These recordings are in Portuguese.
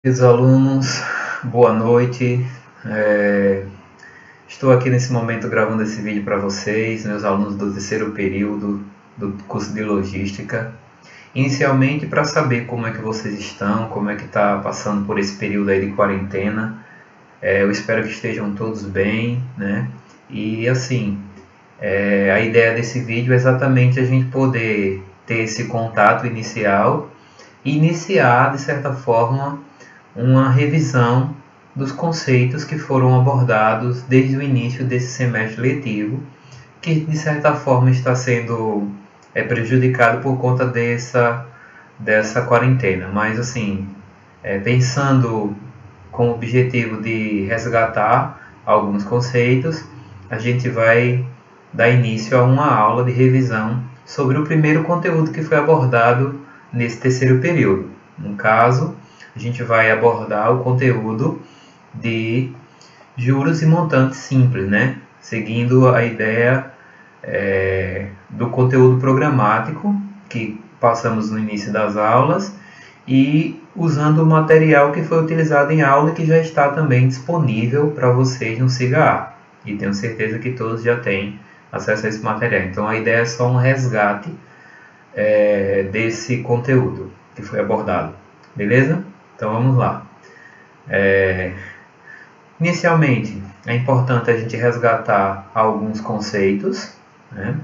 Queridos alunos, boa noite. Estou aqui nesse momento gravando esse vídeo para vocês, meus alunos do terceiro período do curso de Logística. Inicialmente, para saber como é que vocês estão, como é que está passando por esse período aí de quarentena. Eu espero que estejam todos bem, né? E assim, a ideia desse vídeo é exatamente a gente poder ter esse contato inicial e iniciar, de certa forma, uma revisão dos conceitos que foram abordados desde o início desse semestre letivo, que de certa forma está sendo prejudicado por conta dessa quarentena. Mas assim, pensando com o objetivo de resgatar alguns conceitos, a gente vai dar início a uma aula de revisão sobre o primeiro conteúdo que foi abordado nesse terceiro período. No caso, a gente vai abordar o conteúdo de juros e montantes simples, né? Seguindo a ideia do conteúdo programático que passamos no início das aulas e usando o material que foi utilizado em aula e que já está também disponível para vocês no SIGA-A. E tenho certeza que todos já têm acesso a esse material. Então a ideia é só um resgate desse conteúdo que foi abordado. Beleza? Então vamos lá. Inicialmente, é importante a gente resgatar alguns conceitos, né?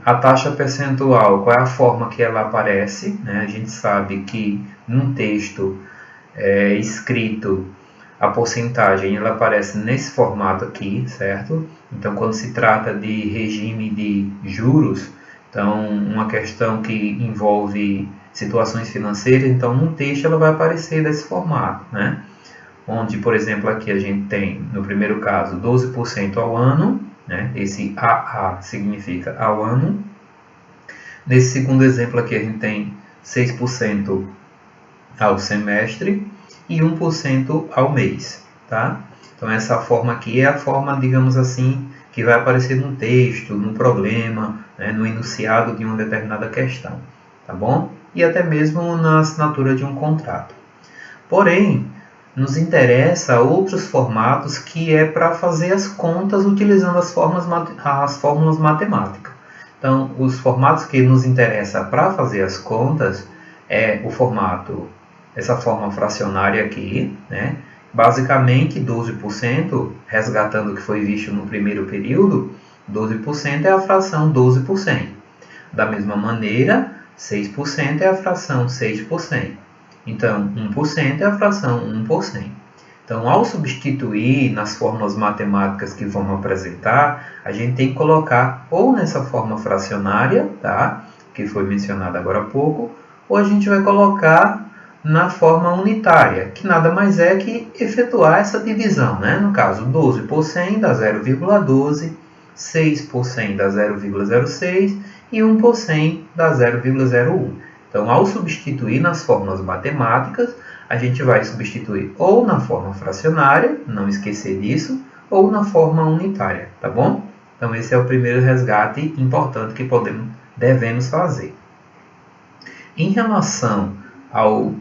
A taxa percentual, qual é a forma que ela aparece, né? A gente sabe que num texto escrito, a porcentagem ela aparece nesse formato aqui, certo? Então, quando se trata de regime de juros, então uma questão que envolve situações financeiras, então num texto ela vai aparecer desse formato, né? Onde, por exemplo, aqui a gente tem, no primeiro caso, 12% ao ano, né? Esse AA significa ao ano. Nesse segundo exemplo aqui a gente tem 6% ao semestre e 1% ao mês, tá? Então essa forma aqui é a forma, digamos assim, que vai aparecer no texto, no problema, né? No enunciado de uma determinada questão, tá bom? E até mesmo na assinatura de um contrato. Porém, nos interessa outros formatos que é para fazer as contas utilizando as fórmulas matemáticas. Então, os formatos que nos interessa para fazer as contas é o formato, essa forma fracionária aqui, né? Basicamente 12%, resgatando o que foi visto no primeiro período, 12% é a fração 12%. Da mesma maneira, 6% é a fração 6%. Então, 1% é a fração 1%. Então, ao substituir nas fórmulas matemáticas que vamos apresentar, a gente tem que colocar ou nessa forma fracionária, tá? Que foi mencionada agora há pouco, ou a gente vai colocar na forma unitária, que nada mais é que efetuar essa divisão, né? No caso, 12 por 100 dá 0,12, 6 por 100 dá 0,06 e 1 por 100 dá 0,01. Então, ao substituir nas fórmulas matemáticas, a gente vai substituir ou na forma fracionária, não esquecer disso, ou na forma unitária, tá bom? Então, esse é o primeiro resgate importante que devemos fazer. Em relação ao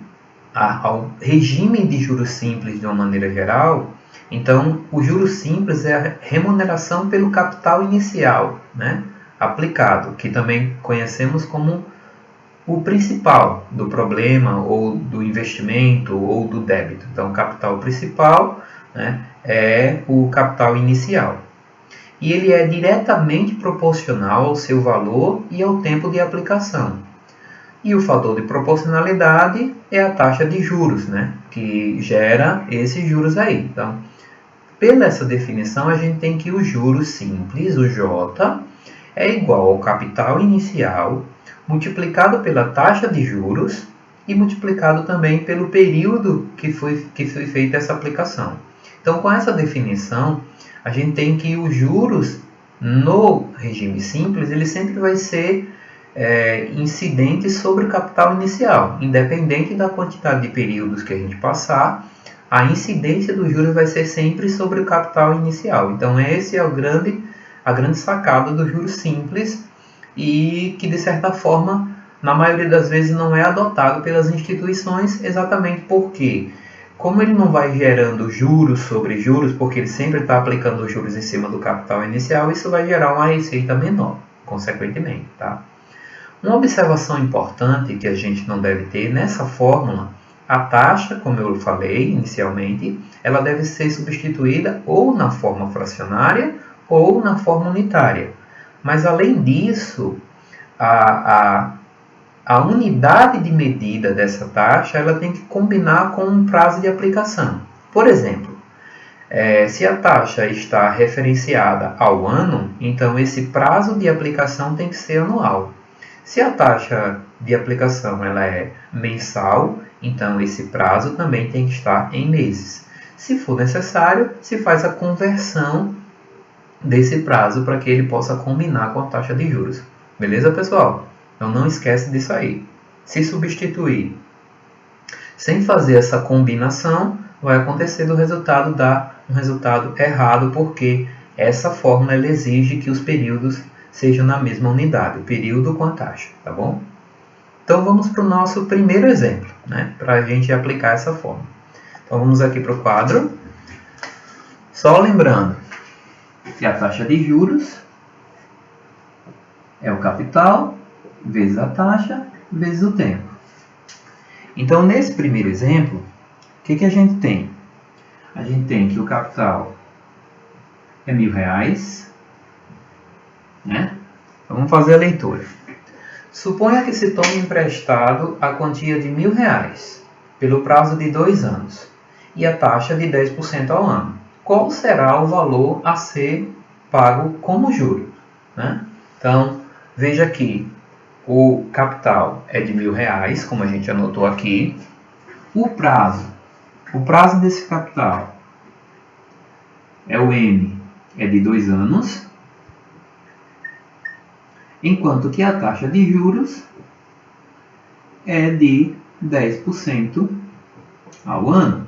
regime de juros simples de uma maneira geral, então, o juros simples é a remuneração pelo capital inicial, né, aplicado, que também conhecemos como o principal do problema, ou do investimento, ou do débito. Então, o capital principal, né, é o capital inicial. E ele é diretamente proporcional ao seu valor e ao tempo de aplicação. E o fator de proporcionalidade é a taxa de juros, né, que gera esses juros aí. Então, pela essa definição, a gente tem que o juros simples, o J, é igual ao capital inicial multiplicado pela taxa de juros e multiplicado também pelo período que foi feita essa aplicação. Então, com essa definição, a gente tem que os juros no regime simples, ele sempre vai ser incidente sobre o capital inicial, independente da quantidade de períodos que a gente passar, a incidência dos juros vai ser sempre sobre o capital inicial. Então, esse é a grande sacada do juros simples e que, de certa forma, na maioria das vezes não é adotado pelas instituições, exatamente porque, como ele não vai gerando juros sobre juros, porque ele sempre está aplicando os juros em cima do capital inicial, isso vai gerar uma receita menor, consequentemente. Tá? Uma observação importante que a gente não deve ter nessa fórmula, a taxa, como eu falei inicialmente, ela deve ser substituída ou na forma fracionária ou na forma unitária. Mas, além disso, a unidade de medida dessa taxa ela tem que combinar com um prazo de aplicação. Por exemplo, se a taxa está referenciada ao ano, então esse prazo de aplicação tem que ser anual. Se a taxa de aplicação ela é mensal, então esse prazo também tem que estar em meses. Se for necessário, se faz a conversão desse prazo para que ele possa combinar com a taxa de juros. Beleza, pessoal? Então não esquece disso aí. Se substituir sem fazer essa combinação, vai acontecer do resultado dar um resultado errado, porque essa fórmula ela exige que os períodos sejam na mesma unidade, o período com a taxa, tá bom? Então vamos para o nosso primeiro exemplo, né, para a gente aplicar essa fórmula. Então vamos aqui para o quadro. Só lembrando que a taxa de juros é o capital vezes a taxa vezes o tempo. Então, nesse primeiro exemplo, o que a gente tem? A gente tem que o capital é R$1.000, né? Então, vamos fazer a leitura. Suponha que se tome emprestado a quantia de R$1.000 pelo prazo de 2 anos e a taxa de 10% ao ano. Qual será o valor a ser pago como juros, né? Então, veja que o capital é de R$1.000, como a gente anotou aqui. O prazo desse capital é o M, é de 2 anos, enquanto que a taxa de juros é de 10% ao ano.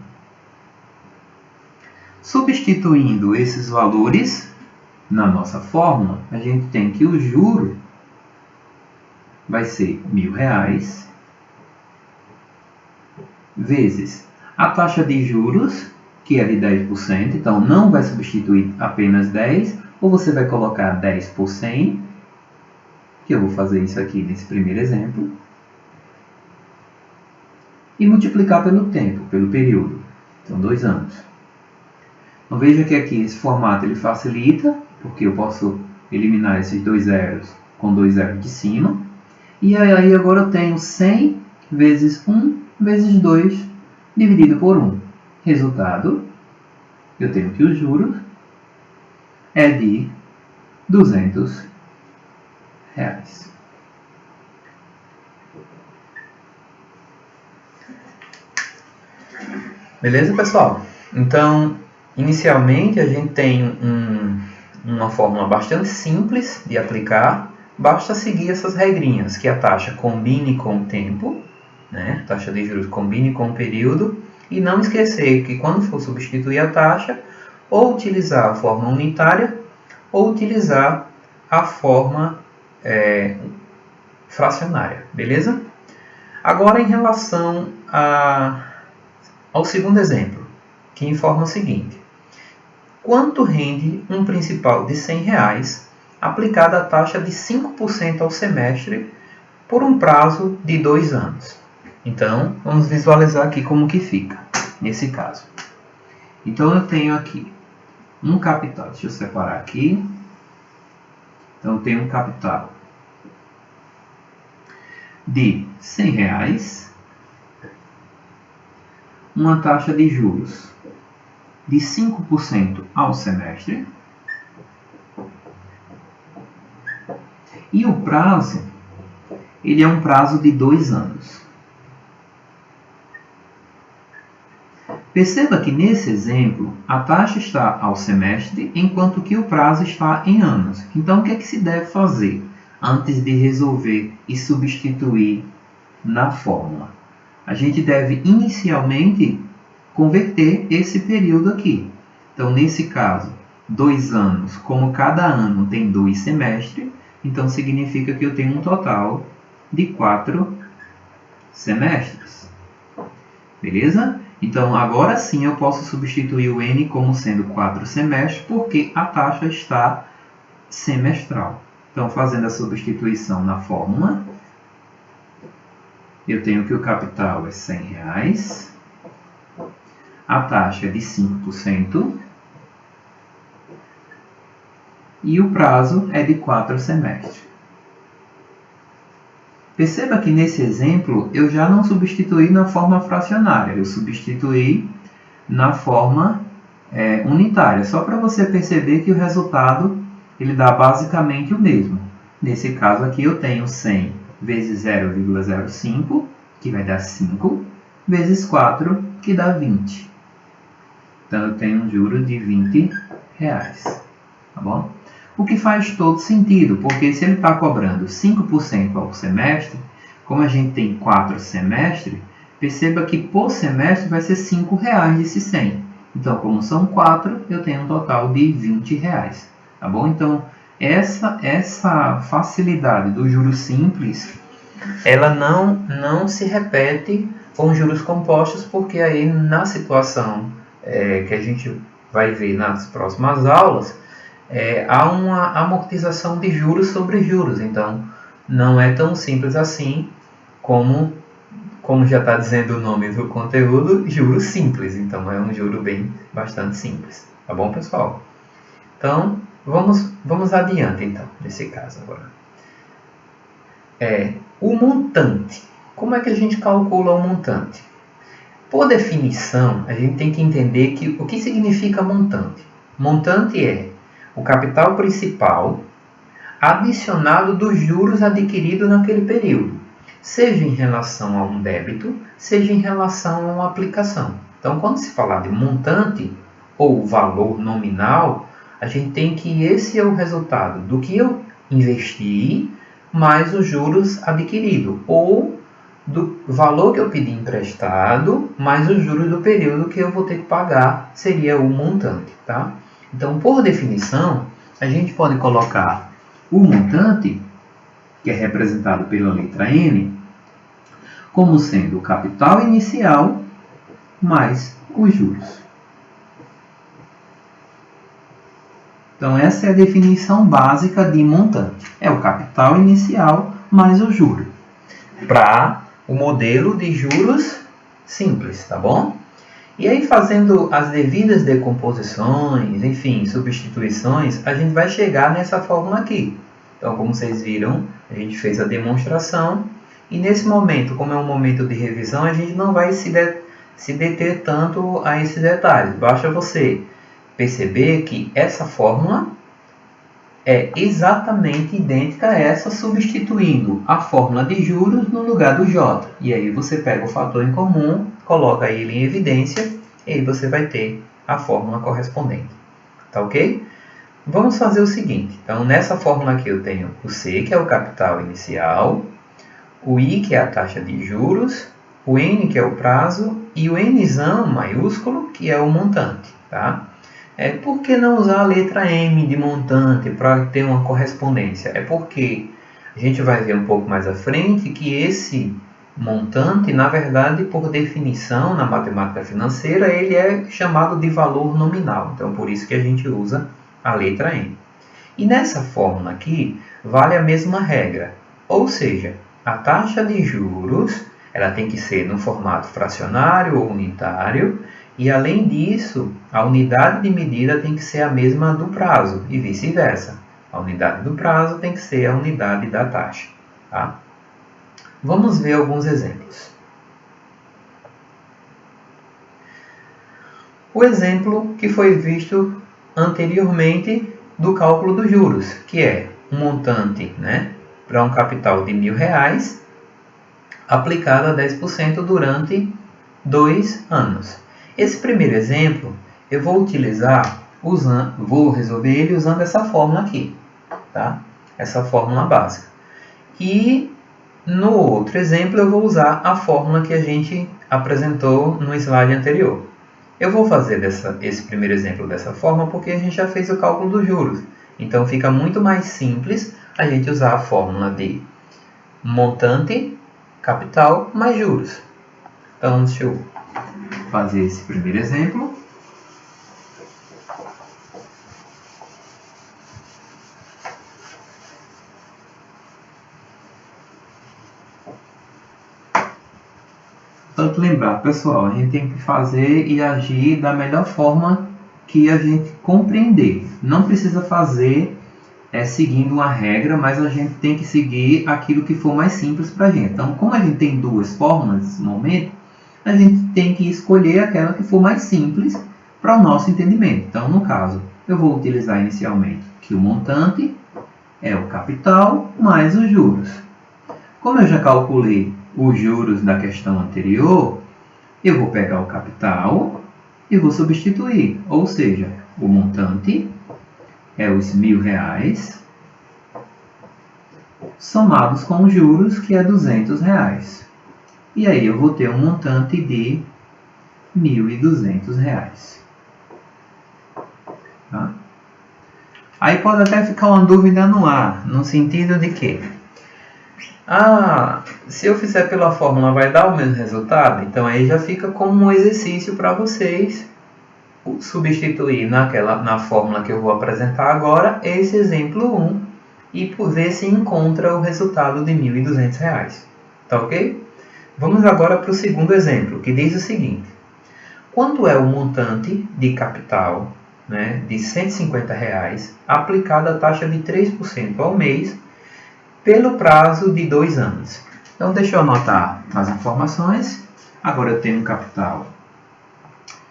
Substituindo esses valores na nossa fórmula, a gente tem que o juro vai ser R$1.000 vezes a taxa de juros, que é de 10%, então não vai substituir apenas 10, ou você vai colocar 10 por 100, que eu vou fazer isso aqui nesse primeiro exemplo, e multiplicar pelo tempo, pelo período, então 2 anos. Então veja que aqui esse formato ele facilita, porque eu posso eliminar esses 2 zeros com 2 zeros de cima, e aí agora eu tenho 100 vezes 1 vezes 2 dividido por 1. Resultado, eu tenho que o juros é de R$200. Beleza, pessoal? Então, inicialmente a gente tem uma fórmula bastante simples de aplicar. Basta seguir essas regrinhas, que a taxa combine com o tempo, né? A taxa de juros combine com o período, e não esquecer que quando for substituir a taxa, ou utilizar a forma unitária, ou utilizar a forma fracionária, beleza? Agora, em relação ao segundo exemplo, que informa o seguinte: quanto rende um principal de R$100 aplicada a taxa de 5% ao semestre por um prazo de 2 anos? Então, vamos visualizar aqui como que fica nesse caso. Então, eu tenho aqui um capital, deixa eu separar aqui. Então, eu tenho um capital de R$100, uma taxa de juros de 5% ao semestre, e o prazo, ele é um prazo de 2 anos. Perceba que nesse exemplo, a taxa está ao semestre, enquanto que o prazo está em anos. Então, o que é que se deve fazer antes de resolver e substituir na fórmula? A gente deve inicialmente converter esse período aqui. Então, nesse caso, 2 anos, como cada ano tem 2 semestres, então significa que eu tenho um total de 4 semestres. Beleza? Então, agora sim eu posso substituir o N como sendo 4 semestres, porque a taxa está semestral. Então, fazendo a substituição na fórmula, eu tenho que o capital é R$100, a taxa é de 5% e o prazo é de 4 semestres. Perceba que nesse exemplo eu já não substituí na forma fracionária, eu substituí na forma unitária, só para você perceber que o resultado ele dá basicamente o mesmo. Nesse caso aqui eu tenho 100 vezes 0,05, que vai dar 5, vezes 4, que dá 20. Então eu tenho um juro de R$20, tá bom? O que faz todo sentido, porque se ele está cobrando 5% ao semestre, como a gente tem 4 semestres, perceba que por semestre vai ser R$5 desses 100. Então, como são 4, eu tenho um total de R$20, tá bom? Então, essa facilidade do juros simples, ela não se repete com juros compostos, porque aí na situação que a gente vai ver nas próximas aulas, há uma amortização de juros sobre juros. Então, não é tão simples assim como já está dizendo o nome do conteúdo, juros simples. Então, é um juro bastante simples. Tá bom, pessoal? Então, vamos adiante, então, nesse caso agora. O montante. Como é que a gente calcula o montante? Por definição, a gente tem que entender o que significa montante. Montante é o capital principal adicionado dos juros adquiridos naquele período, seja em relação a um débito, seja em relação a uma aplicação. Então, quando se falar de montante ou valor nominal, a gente tem que esse é o resultado do que eu investi mais os juros adquiridos, ou do valor que eu pedi emprestado mais os juros do período que eu vou ter que pagar, seria o montante, tá? Então, por definição, a gente pode colocar o montante, que é representado pela letra N, como sendo o capital inicial mais os juros. Então, essa é a definição básica de montante. É o capital inicial mais o juro. Para o modelo de juros simples, tá bom? E aí, fazendo as devidas decomposições, enfim, substituições, a gente vai chegar nessa fórmula aqui. Então, como vocês viram, a gente fez a demonstração. E nesse momento, como é um momento de revisão, a gente não vai se deter tanto a esses detalhes. Basta você perceber que essa fórmula é exatamente idêntica a essa, substituindo a fórmula de juros no lugar do J. E aí você pega o fator em comum, coloca ele em evidência, e aí você vai ter a fórmula correspondente. Tá ok? Vamos fazer o seguinte. Então, nessa fórmula aqui eu tenho o C, que é o capital inicial, o I, que é a taxa de juros, o N, que é o prazo, e o Nzão maiúsculo, que é o montante. Tá? Por que não usar a letra M de montante para ter uma correspondência? É porque a gente vai ver um pouco mais à frente que esse montante, na verdade, por definição, na matemática financeira, ele é chamado de valor nominal. Então, por isso que a gente usa a letra M. E nessa fórmula aqui, vale a mesma regra. Ou seja, a taxa de juros ela tem que ser no formato fracionário ou unitário, e além disso, a unidade de medida tem que ser a mesma do prazo, e vice-versa. A unidade do prazo tem que ser a unidade da taxa. Tá? Vamos ver alguns exemplos. O exemplo que foi visto anteriormente do cálculo dos juros, que é um montante para um capital de R$1.000 aplicado a 10% durante 2 anos. Esse primeiro exemplo eu vou utilizar, vou resolver ele usando essa fórmula aqui, tá? Essa fórmula básica. E no outro exemplo eu vou usar a fórmula que a gente apresentou no slide anterior. Eu vou fazer esse primeiro exemplo dessa forma porque a gente já fez o cálculo dos juros. Então fica muito mais simples a gente usar a fórmula de montante, capital, mais juros. Então, deixa eu fazer esse primeiro exemplo. Tanto lembrar, pessoal, a gente tem que fazer e agir da melhor forma que a gente compreender. Não precisa fazer seguindo uma regra, mas a gente tem que seguir aquilo que for mais simples para a gente. Então, como a gente tem duas fórmulas nesse momento, a gente tem que escolher aquela que for mais simples para o nosso entendimento. Então, no caso, eu vou utilizar inicialmente que o montante é o capital mais os juros. Como eu já calculei os juros da questão anterior, eu vou pegar o capital e vou substituir. Ou seja, o montante é os R$1.000 somados com os juros, que é R$200. E aí eu vou ter um montante de R$1.200. Tá? Aí pode até ficar uma dúvida no ar, no sentido de que se eu fizer pela fórmula vai dar o mesmo resultado? Então aí já fica como um exercício para vocês substituir na fórmula que eu vou apresentar agora esse exemplo 1 e por ver se encontra o resultado de R$1.200. Tá ok? Vamos agora para o segundo exemplo, que diz o seguinte: quanto é o montante de capital, né, de R$150 aplicado a taxa de 3% ao mês pelo prazo de 2 anos? Então deixa eu anotar as informações. Agora eu tenho um capital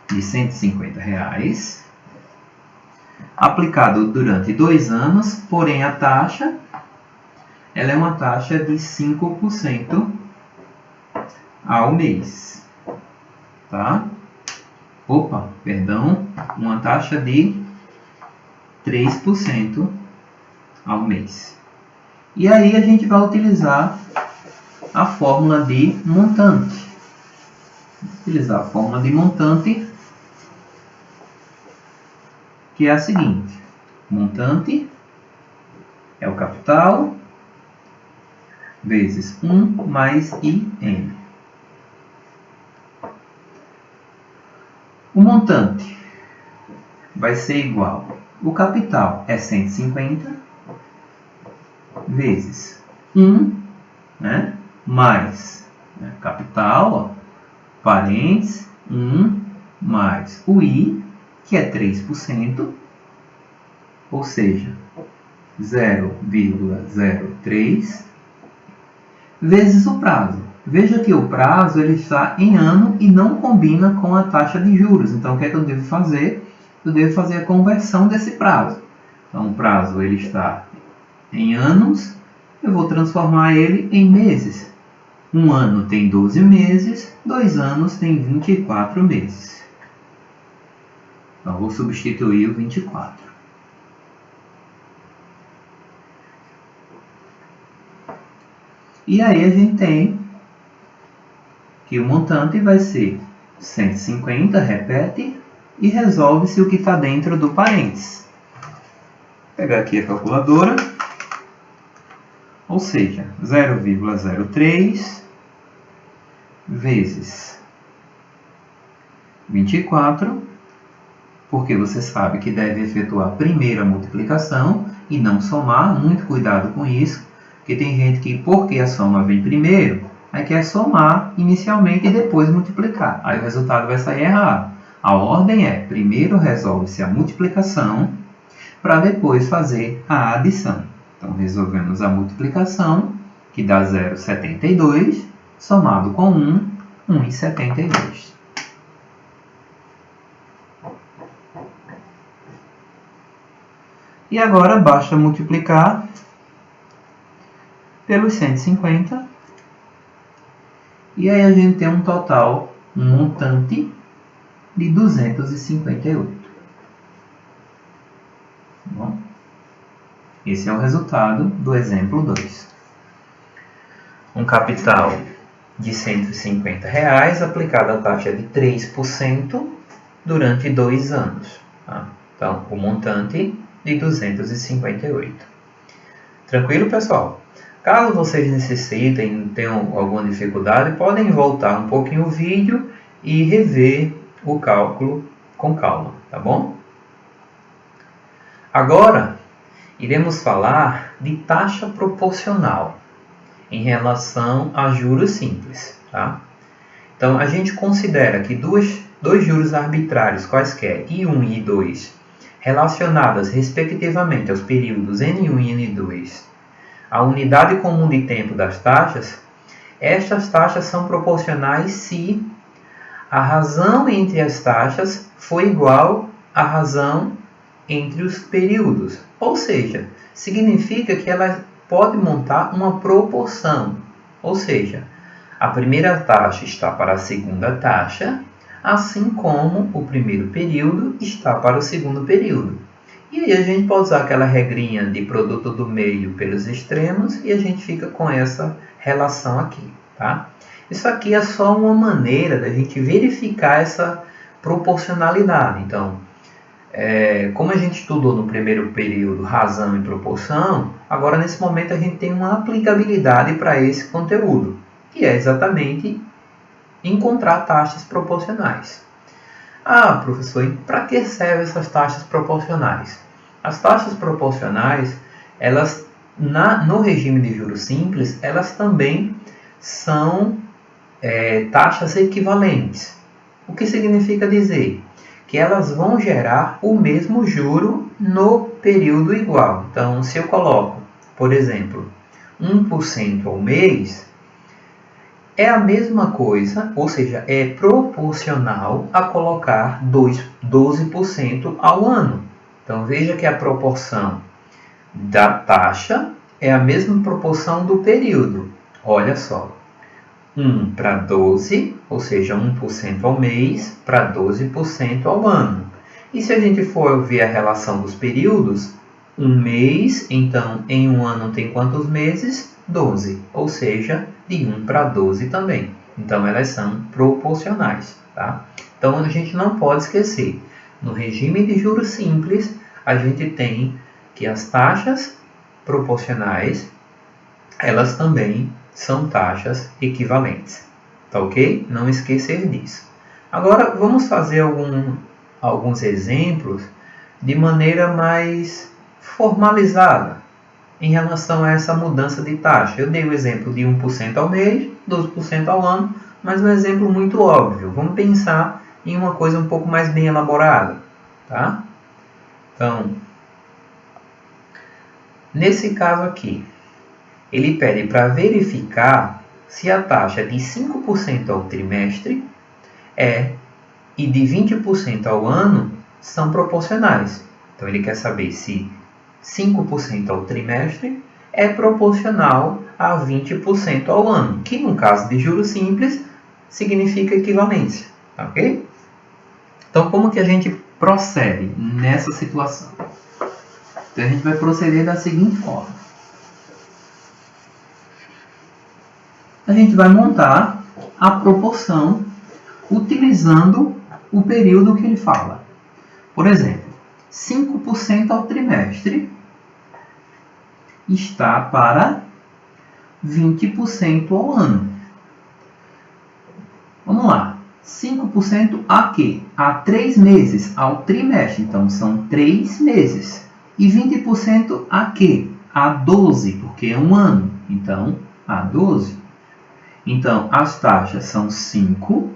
de R$150 aplicado durante 2 anos, porém a taxa ela é uma taxa de 5% ao mês, tá? Uma taxa de 3% ao mês. E aí a gente vai utilizar a fórmula de montante. Utilizar a fórmula de montante, que é a seguinte: montante é o capital vezes 1 mais IM. O montante vai ser igual, o capital é 150 vezes 1, né, mais capital, parênteses, 1 mais o I, que é 3%, ou seja, 0,03, vezes o prazo. Veja que o prazo ele está em ano e não combina com a taxa de juros. Então, o que é que eu devo fazer? Eu devo fazer a conversão desse prazo. Então, o prazo ele está em anos, eu vou transformar ele em meses. Um ano tem 12 meses, 2 anos tem 24 meses. Então, vou substituir o 24. E aí a gente tem que o montante vai ser 150, repete, e resolve-se o que está dentro do parênteses. Vou pegar aqui a calculadora, ou seja, 0,03 vezes 24, porque você sabe que deve efetuar primeiro a multiplicação e não somar. Muito cuidado com isso, porque tem gente que, porque a soma vem primeiro, aí quer somar inicialmente e depois multiplicar. Aí o resultado vai sair errado. A ordem é, primeiro resolve-se a multiplicação, para depois fazer a adição. Então, resolvemos a multiplicação, que dá 0,72, somado com 1, 1,72. E agora basta multiplicar pelos 150. E aí a gente tem um total, um montante de 258. Bom, esse é o resultado do exemplo 2. Um capital de R$150 aplicado à taxa de 3% durante 2 anos. Tá? Então, o montante de 258. Tranquilo, pessoal? Caso vocês necessitem, tenham alguma dificuldade, podem voltar um pouquinho o vídeo e rever o cálculo com calma, tá bom? Agora, iremos falar de taxa proporcional em relação a juros simples, tá? Então, a gente considera que dois juros arbitrários quaisquer, I1 e I2, relacionadas respectivamente aos períodos N1 e N2, a unidade comum de tempo das taxas, estas taxas são proporcionais se a razão entre as taxas for igual à razão entre os períodos. Ou seja, significa que ela pode montar uma proporção. Ou seja, a primeira taxa está para a segunda taxa, assim como o primeiro período está para o segundo período. E aí a gente pode usar aquela regrinha de produto do meio pelos extremos e a gente fica com essa relação aqui, tá? Isso aqui é só uma maneira da gente verificar essa proporcionalidade. Então, como a gente estudou no primeiro período razão e proporção, agora nesse momento a gente tem uma aplicabilidade para esse conteúdo, que é exatamente encontrar taxas proporcionais. Ah, professor, e para que servem essas taxas proporcionais? As taxas proporcionais, elas no regime de juros simples, elas também são taxas equivalentes. O que significa dizer? Que elas vão gerar o mesmo juro no período igual. Então, se eu coloco, por exemplo, 1% ao mês, é a mesma coisa, ou seja, é proporcional a colocar 12% ao ano. Então, veja que a proporção da taxa é a mesma proporção do período. Olha só. 1 para 12, ou seja, 1% ao mês para 12% ao ano. E se a gente for ver a relação dos períodos, um mês, então em um ano tem quantos meses? 12, ou seja, de 1 para 12 também. Então elas são proporcionais, tá? Então a gente não pode esquecer, no regime de juros simples, a gente tem que as taxas proporcionais, elas também são taxas equivalentes, tá ok? Não esquecer disso. Agora vamos fazer alguns exemplos de maneira mais formalizada em relação a essa mudança de taxa. Eu dei o exemplo de 1% ao mês, 12% ao ano, mas um exemplo muito óbvio. Vamos pensar em uma coisa um pouco mais bem elaborada, tá? Então, nesse caso aqui, ele pede para verificar se a taxa de 5% ao trimestre e de 20% ao ano são proporcionais. Então, ele quer saber se 5% ao trimestre é proporcional a 20% ao ano, que no caso de juros simples significa equivalência, ok? Então, como que a gente procede nessa situação? Então, a gente vai proceder da seguinte forma. A gente vai montar a proporção utilizando o período que ele fala. Por exemplo, 5% ao trimestre está para 20% ao ano. Vamos lá. 5% a quê? A 3 meses, ao trimestre. Então, são 3 meses. E 20% a quê? A 12, porque é um ano. Então, a 12. Então, as taxas são 5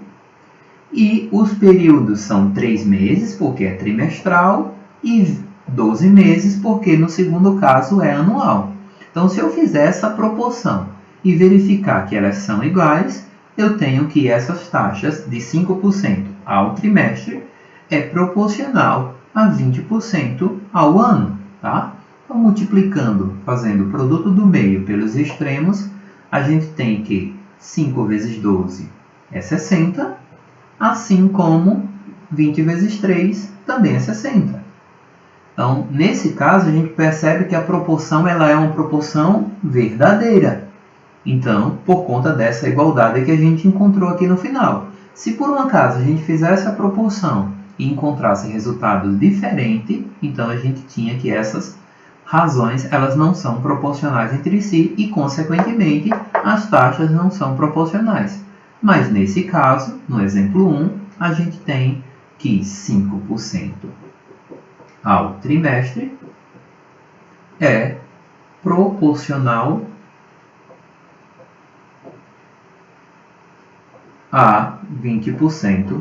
e os períodos são 3 meses, porque é trimestral, e 12 meses, porque no segundo caso é anual. Então, se eu fizer essa proporção e verificar que elas são iguais, eu tenho que essas taxas de 5% ao trimestre é proporcional a 20% ao ano, tá? Então, multiplicando, fazendo o produto do meio pelos extremos, a gente tem que 5 vezes 12 é 60, assim como 20 vezes 3 também é 60. Então, nesse caso, a gente percebe que a proporção ela é uma proporção verdadeira. Então, por conta dessa igualdade que a gente encontrou aqui no final. Se por um acaso a gente fizesse a proporção e encontrasse resultados diferentes, então a gente tinha que essas razões elas não são proporcionais entre si e, consequentemente, as taxas não são proporcionais. Mas nesse caso, no exemplo 1, a gente tem que 5% ao trimestre é proporcional a 20%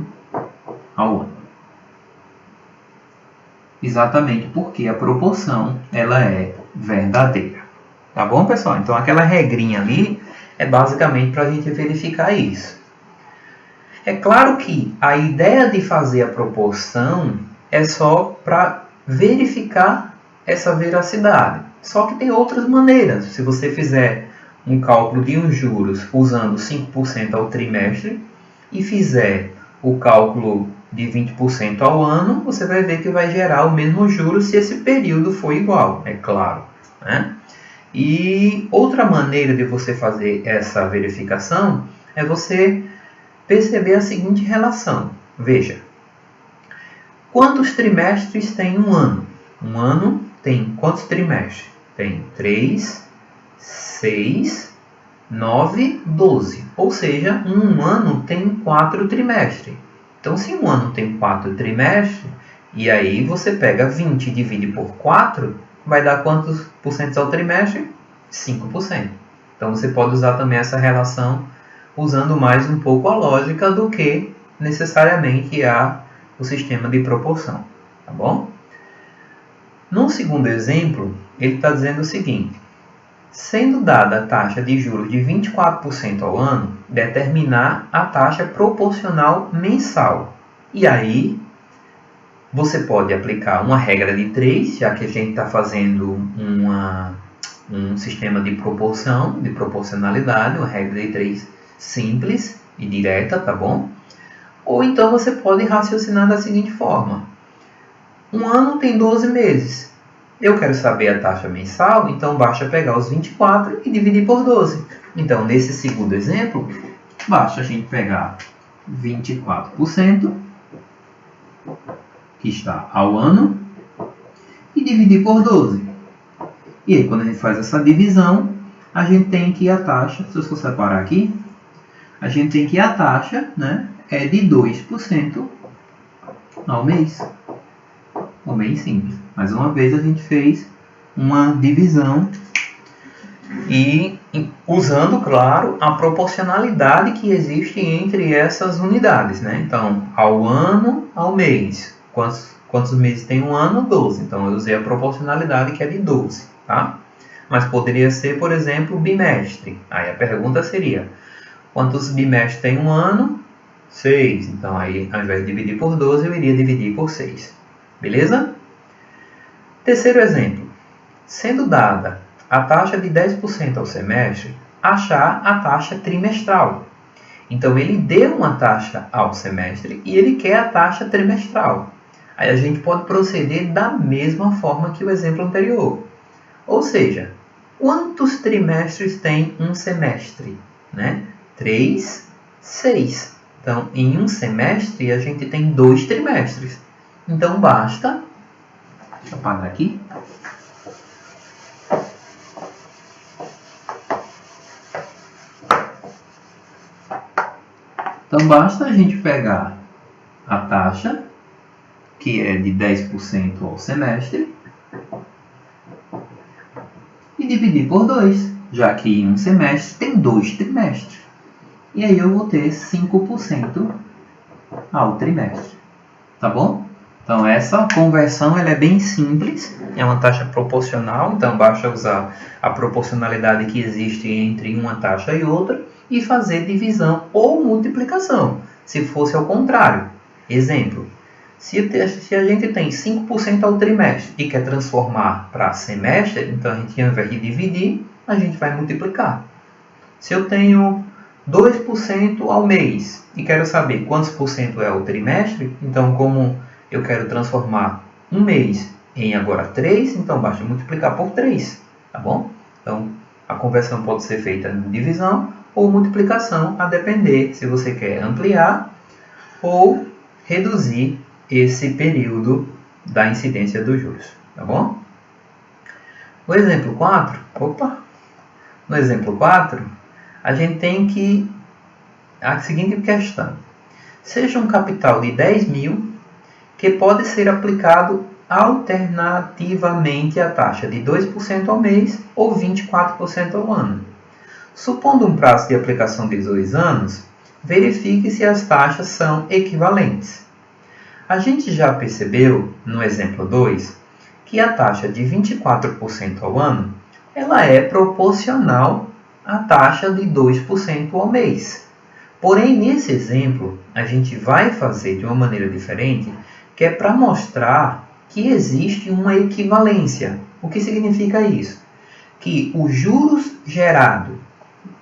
ao ano. Exatamente porque a proporção ela é verdadeira. Tá bom, pessoal? Então aquela regrinha ali é basicamente para a gente verificar isso. É claro que a ideia de fazer a proporção é só para verificar essa veracidade. Só que tem outras maneiras. Se você fizer um cálculo de uns juros usando 5% ao trimestre e fizer o cálculo de 20% ao ano, você vai ver que vai gerar o mesmo juros se esse período for igual, é claro, né? E outra maneira de você fazer essa verificação é você perceber a seguinte relação. Veja, quantos trimestres tem um ano? Um ano tem quantos trimestres? Tem 3, 6, 9, 12. Ou seja, um ano tem 4 trimestres. Então, se um ano tem 4 trimestres, e aí você pega 20 e divide por 4, vai dar quantos por cento ao trimestre? 5%. Então, você pode usar também essa relação usando mais um pouco a lógica do que necessariamente o sistema de proporção. Tá bom? No segundo exemplo, ele está dizendo o seguinte. Sendo dada a taxa de juros de 24% ao ano, determinar a taxa proporcional mensal. E aí, você pode aplicar uma regra de 3, já que a gente está fazendo um sistema de proporção, de proporcionalidade, uma regra de 3 simples e direta, tá bom? Ou então você pode raciocinar da seguinte forma. Um ano tem 12 meses. Eu quero saber a taxa mensal, então basta pegar os 24 e dividir por 12. Então, nesse segundo exemplo, basta a gente pegar 24%, que está ao ano, e dividir por 12. E aí, quando a gente faz essa divisão, a gente tem que a taxa, se eu for separar aqui, a gente tem que a taxa, né, é de 2% ao mês. O mês simples. Mais uma vez a gente fez uma divisão e usando, claro, a proporcionalidade que existe entre essas unidades, né? Então, ao ano, ao mês. Quantos meses tem um ano? 12. Então, eu usei a proporcionalidade que é de 12, tá? Mas poderia ser, por exemplo, bimestre. Aí a pergunta seria, quantos bimestres tem um ano? 6. Então, aí, ao invés de dividir por 12, eu iria dividir por 6. Beleza? Terceiro exemplo. Sendo dada a taxa de 10% ao semestre, achar a taxa trimestral. Então, ele deu uma taxa ao semestre e ele quer a taxa trimestral. Aí a gente pode proceder da mesma forma que o exemplo anterior. Ou seja, quantos trimestres tem um semestre? Né? 3, 6. Então, em um semestre, a gente tem 2 trimestres. Então, basta... Deixa eu apagar aqui. Então, basta a gente pegar a taxa, que é de 10% ao semestre, e dividir por 2, já que em um semestre tem 2 trimestres. E aí eu vou ter 5% ao trimestre. Tá bom? Então, essa conversão ela é bem simples, é uma taxa proporcional, então basta usar a proporcionalidade que existe entre uma taxa e outra e fazer divisão ou multiplicação, se fosse ao contrário. Exemplo, se a gente tem 5% ao trimestre e quer transformar para semestre, então a gente, ao invés de dividir, a gente vai multiplicar. Se eu tenho 2% ao mês e quero saber quantos por cento é o trimestre, então como eu quero transformar um mês em agora 3, então basta multiplicar por 3, tá bom? Então, a conversão pode ser feita em divisão ou multiplicação, a depender se você quer ampliar ou reduzir esse período da incidência dos juros, tá bom? No exemplo 4, no exemplo 4, a gente tem que a seguinte questão. Seja um capital de 10.000 que pode ser aplicado alternativamente a taxa de 2% ao mês ou 24% ao ano. Supondo um prazo de aplicação de 2 anos, verifique se as taxas são equivalentes. A gente já percebeu, no exemplo 2, que a taxa de 24% ao ano ela é proporcional à taxa de 2% ao mês. Porém, nesse exemplo, a gente vai fazer de uma maneira diferente, que é para mostrar que existe uma equivalência. O que significa isso? Que os juros gerados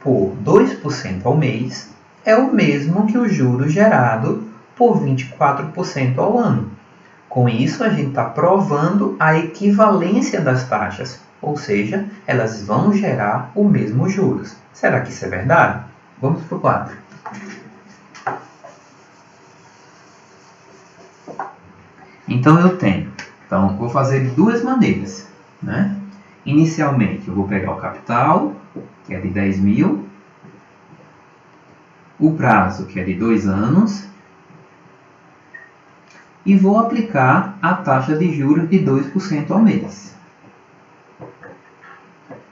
por 2% ao mês é o mesmo que o juros gerado por 24% ao ano. Com isso, a gente está provando a equivalência das taxas, ou seja, elas vão gerar o mesmo juros. Será que isso é verdade? Vamos para o quadro. Então, vou fazer de duas maneiras, né? Inicialmente, eu vou pegar o capital, que é de 10.000, o prazo, que é de 2 anos, e vou aplicar a taxa de juros de 2% ao mês.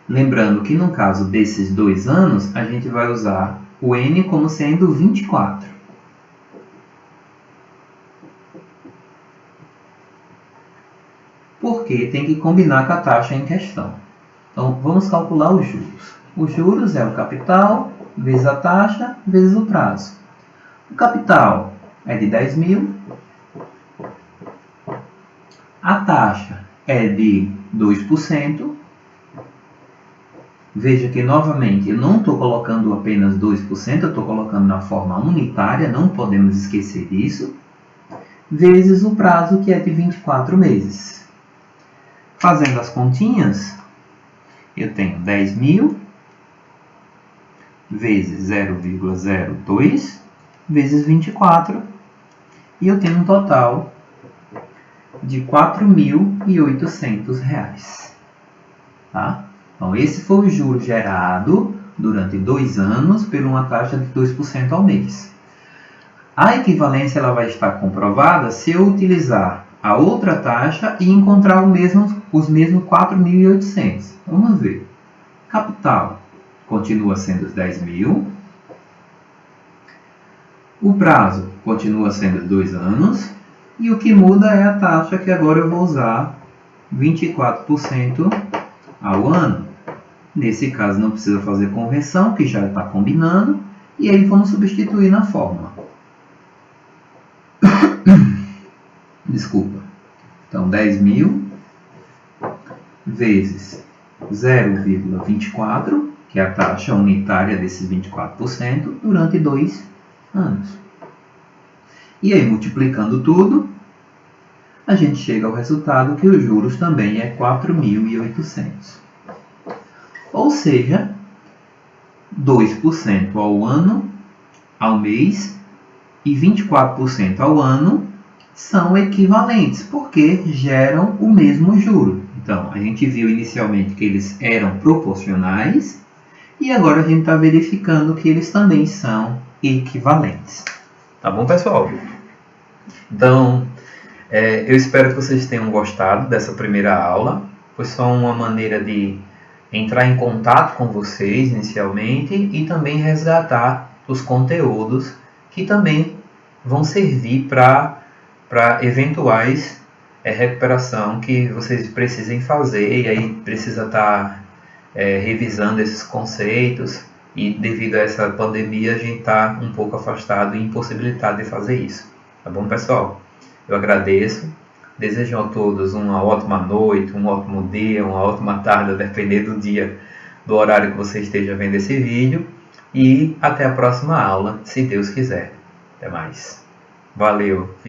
Lembrando que no caso desses 2 anos, a gente vai usar o N como sendo 24. Porque tem que combinar com a taxa em questão. Então, vamos calcular os juros. Os juros é o capital vezes a taxa vezes o prazo. O capital é de 10.000. A taxa é de 2%. Veja que, novamente, eu não estou colocando apenas 2%, eu estou colocando na forma unitária, não podemos esquecer disso. Vezes o prazo, que é de 24 meses. Fazendo as continhas, eu tenho 10.000 vezes 0,02 vezes 24 e eu tenho um total de R$ 4.800. Tá? Então, esse foi o juro gerado durante 2 anos por uma taxa de 2% ao mês. A equivalência ela vai estar comprovada se eu utilizar a outra taxa e encontrar os mesmos 4.800. Vamos ver. Capital continua sendo os 10.000. O prazo continua sendo 2 anos. E o que muda é a taxa, que agora eu vou usar 24% ao ano. Nesse caso não precisa fazer conversão, que já está combinando. E aí vamos substituir na fórmula. Desculpa. Então, 10.000 vezes 0,24, que é a taxa unitária desses 24%, durante 2 anos. E aí, multiplicando tudo, a gente chega ao resultado que os juros também é 4.800. Ou seja, 2% ao ano, ao mês, e 24% ao ano são equivalentes, porque geram o mesmo juro. Então, a gente viu inicialmente que eles eram proporcionais, e agora a gente está verificando que eles também são equivalentes. Tá bom, pessoal? Então, eu espero que vocês tenham gostado dessa primeira aula. Foi só uma maneira de entrar em contato com vocês inicialmente e também resgatar os conteúdos que também vão servir para eventuais recuperação que vocês precisem fazer, e aí precisa estar revisando esses conceitos, e devido a essa pandemia a gente está um pouco afastado e impossibilitado de fazer isso. Tá bom, pessoal? Eu agradeço, desejo a todos uma ótima noite, um ótimo dia, uma ótima tarde, a depender do dia, do horário que você esteja vendo esse vídeo, e até a próxima aula, se Deus quiser. Até mais. Valeu!